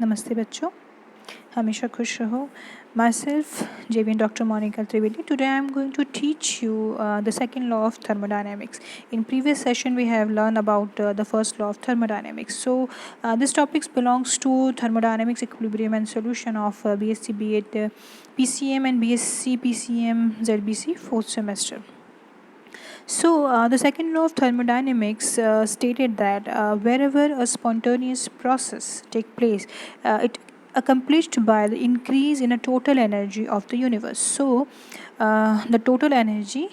नमस्ते बच्चों, हमेशा खुश रहो. Myself, JVN Dr. Monica Trivedi. Today I am going to teach you the second law of thermodynamics. In previous session we have learned about the first law of thermodynamics. So this topic belongs to thermodynamics, equilibrium and solution of BSc B.Ed PCM and BSc PCM ZBC fourth semester. So, the second law of thermodynamics stated that wherever a spontaneous process takes place, it accomplished by the increase in a total energy of the universe. So, the total energy,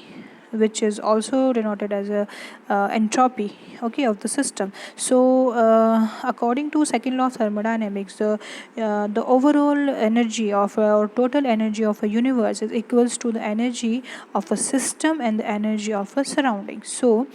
which is also denoted as a entropy, okay, of the system. So according to second law of thermodynamics, the overall energy of or total energy of a universe is equals to the energy of a system and the energy of a surrounding. So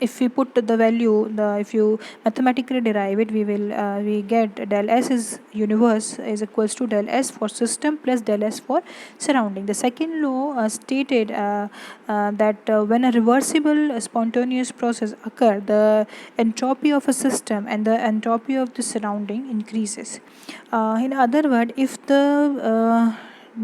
if we put the value, if you mathematically derive it, we get del S is universe is equals to del S for system plus del S for surrounding. The second law stated that when a reversible spontaneous process occur, the entropy of a system and the entropy of the surrounding increases. In other word, if the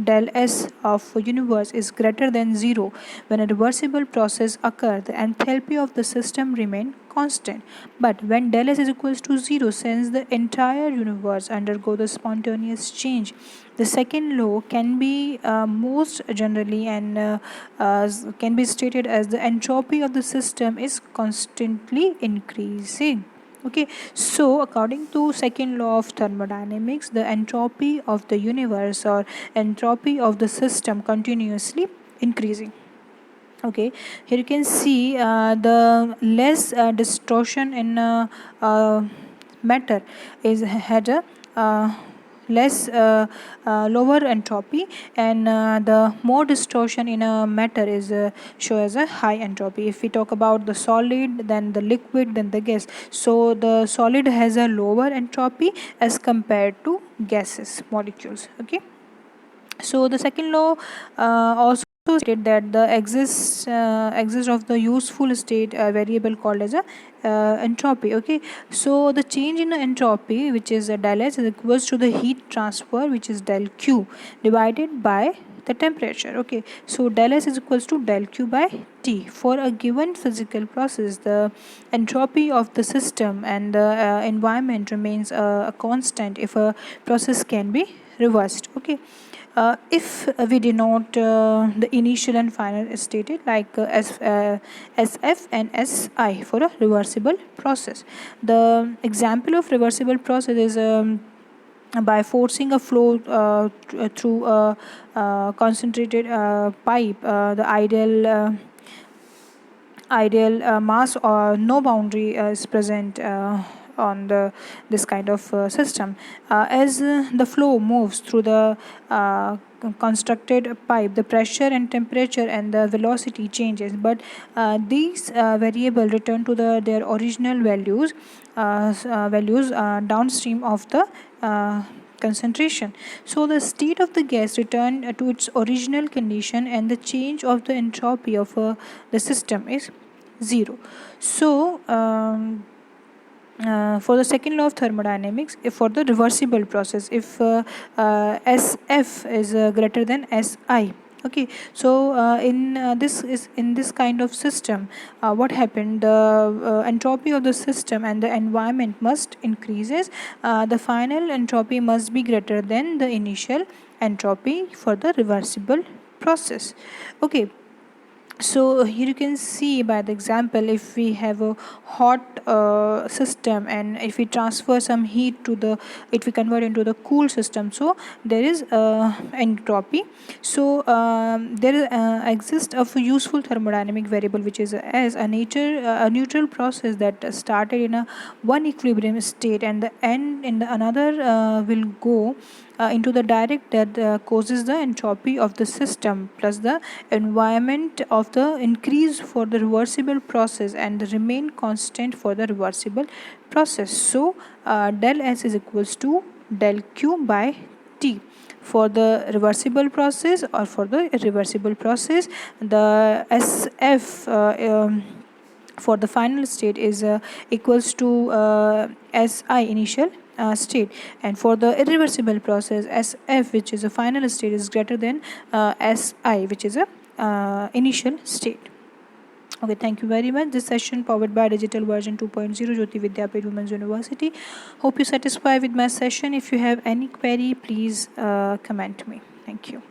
del S of universe is greater than 0, when a reversible process occurs, the enthalpy of the system remain constant. But when del S is equals to 0, since the entire universe undergo the spontaneous change, the second law can be most generally and can be stated as the entropy of the system is constantly increasing. Okay, so according to second law of thermodynamics, the entropy of the universe or entropy of the system continuously increasing. Okay, here you can see the less distortion in matter is had a less lower entropy, and the more distortion in a matter is show as a high entropy. If we talk about the solid, then the liquid, then the gas, so the solid has a lower entropy as compared to gases molecules. Okay, so the second law also stated that the exist of the useful state variable called as a entropy. Okay, so the change in the entropy, which is del S, is equals to the heat transfer, which is del Q, divided by the temperature. Okay, so del S is equals to del Q by T. For a given physical process, the entropy of the system and the environment remains a constant if a process can be reversed. Okay, if we denote the initial and final stated like SF and SI for a reversible process. The example of reversible process is by forcing a flow through a concentrated pipe, the ideal mass or no boundary is present on this kind of system. As the flow moves through the constructed pipe, the pressure and temperature and the velocity changes, but these variable return to their original values downstream of the concentration. So the state of the gas return to its original condition, and the change of the entropy of the system is 0. So for the second law of thermodynamics, if for the reversible process, if SF is greater than SI, okay, so in this kind of system, what happened, the entropy of the system and the environment must increases. The final entropy must be greater than the initial entropy for the reversible process. Okay, so here you can see by the example, if we have a hot system and if we transfer some heat to the, if we convert into the cool system, so there is entropy. So there exists a useful thermodynamic variable, which is as a neutral process that started in a one equilibrium state and the end in the another will go into the direct that causes the entropy of the system plus the environment of the increase for the reversible process and remain constant for the reversible process. So del S is equals to del Q by T for the reversible process, or for the irreversible process the SF for the final state is equals to Si initial state, and for the irreversible process Sf, which is a final state, is greater than Si, which is a initial state. Okay, thank you very much. This session powered by Digital Version 2.0 Jyoti Vidyapeeth Women's University. Hope you satisfied with my session. If you have any query, please comment me. Thank you.